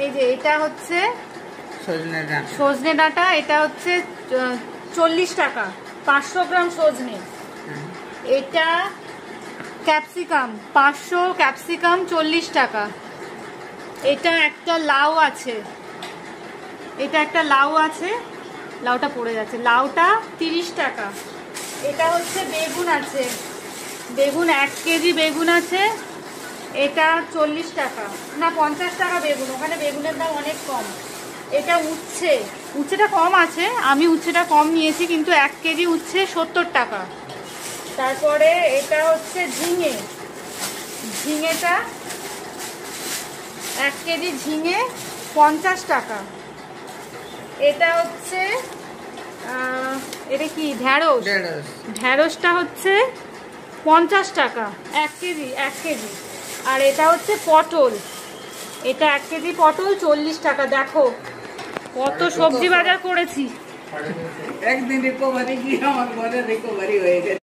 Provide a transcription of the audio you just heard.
এই যে এটা হচ্ছে সজনে ডাঁটা, এটা হচ্ছে 40 টাকা 500 গ্রাম সজনে। এটা ক্যাপসিকাম 500 ক্যাপসিকাম 40 টাকা। এটা একটা লাউ আছে, এটা একটা লাউ আছে, লাউটা পড়ে যাচ্ছে, লাউটা 30 টাকা। এটা হচ্ছে বেগুন আছে, বেগুন 1 কেজি বেগুন আছে, এটা 40 টাকা না 50 টাকা বেগুন, ওখানে বেগুনের দাম অনেক কম। এটা উচ্ছে, উচ্ছেটা কম আছে, আমি উচ্ছেটা কম নিয়েছি, কিন্তু 1 কেজি উচ্ছে 70 টাকা। তারপরে এটা হচ্ছে ঝিঙে, ঝিঙেটা 1 কেজি ঝিঙে 50 টাকা। এটা হচ্ছে এটা কি ঢেঁড়স, ঢেঁড়সটা হচ্ছে 50 টাকা 1 কেজি, 1 কেজি। আর এটা হচ্ছে পটল, এটা 1 কেজি পটল 40 টাকা। দেখো কত সবজি বাজার করেছি। একদিন রিকভারি কি আমার ঘরে রিকভারি হয়ে গেছে।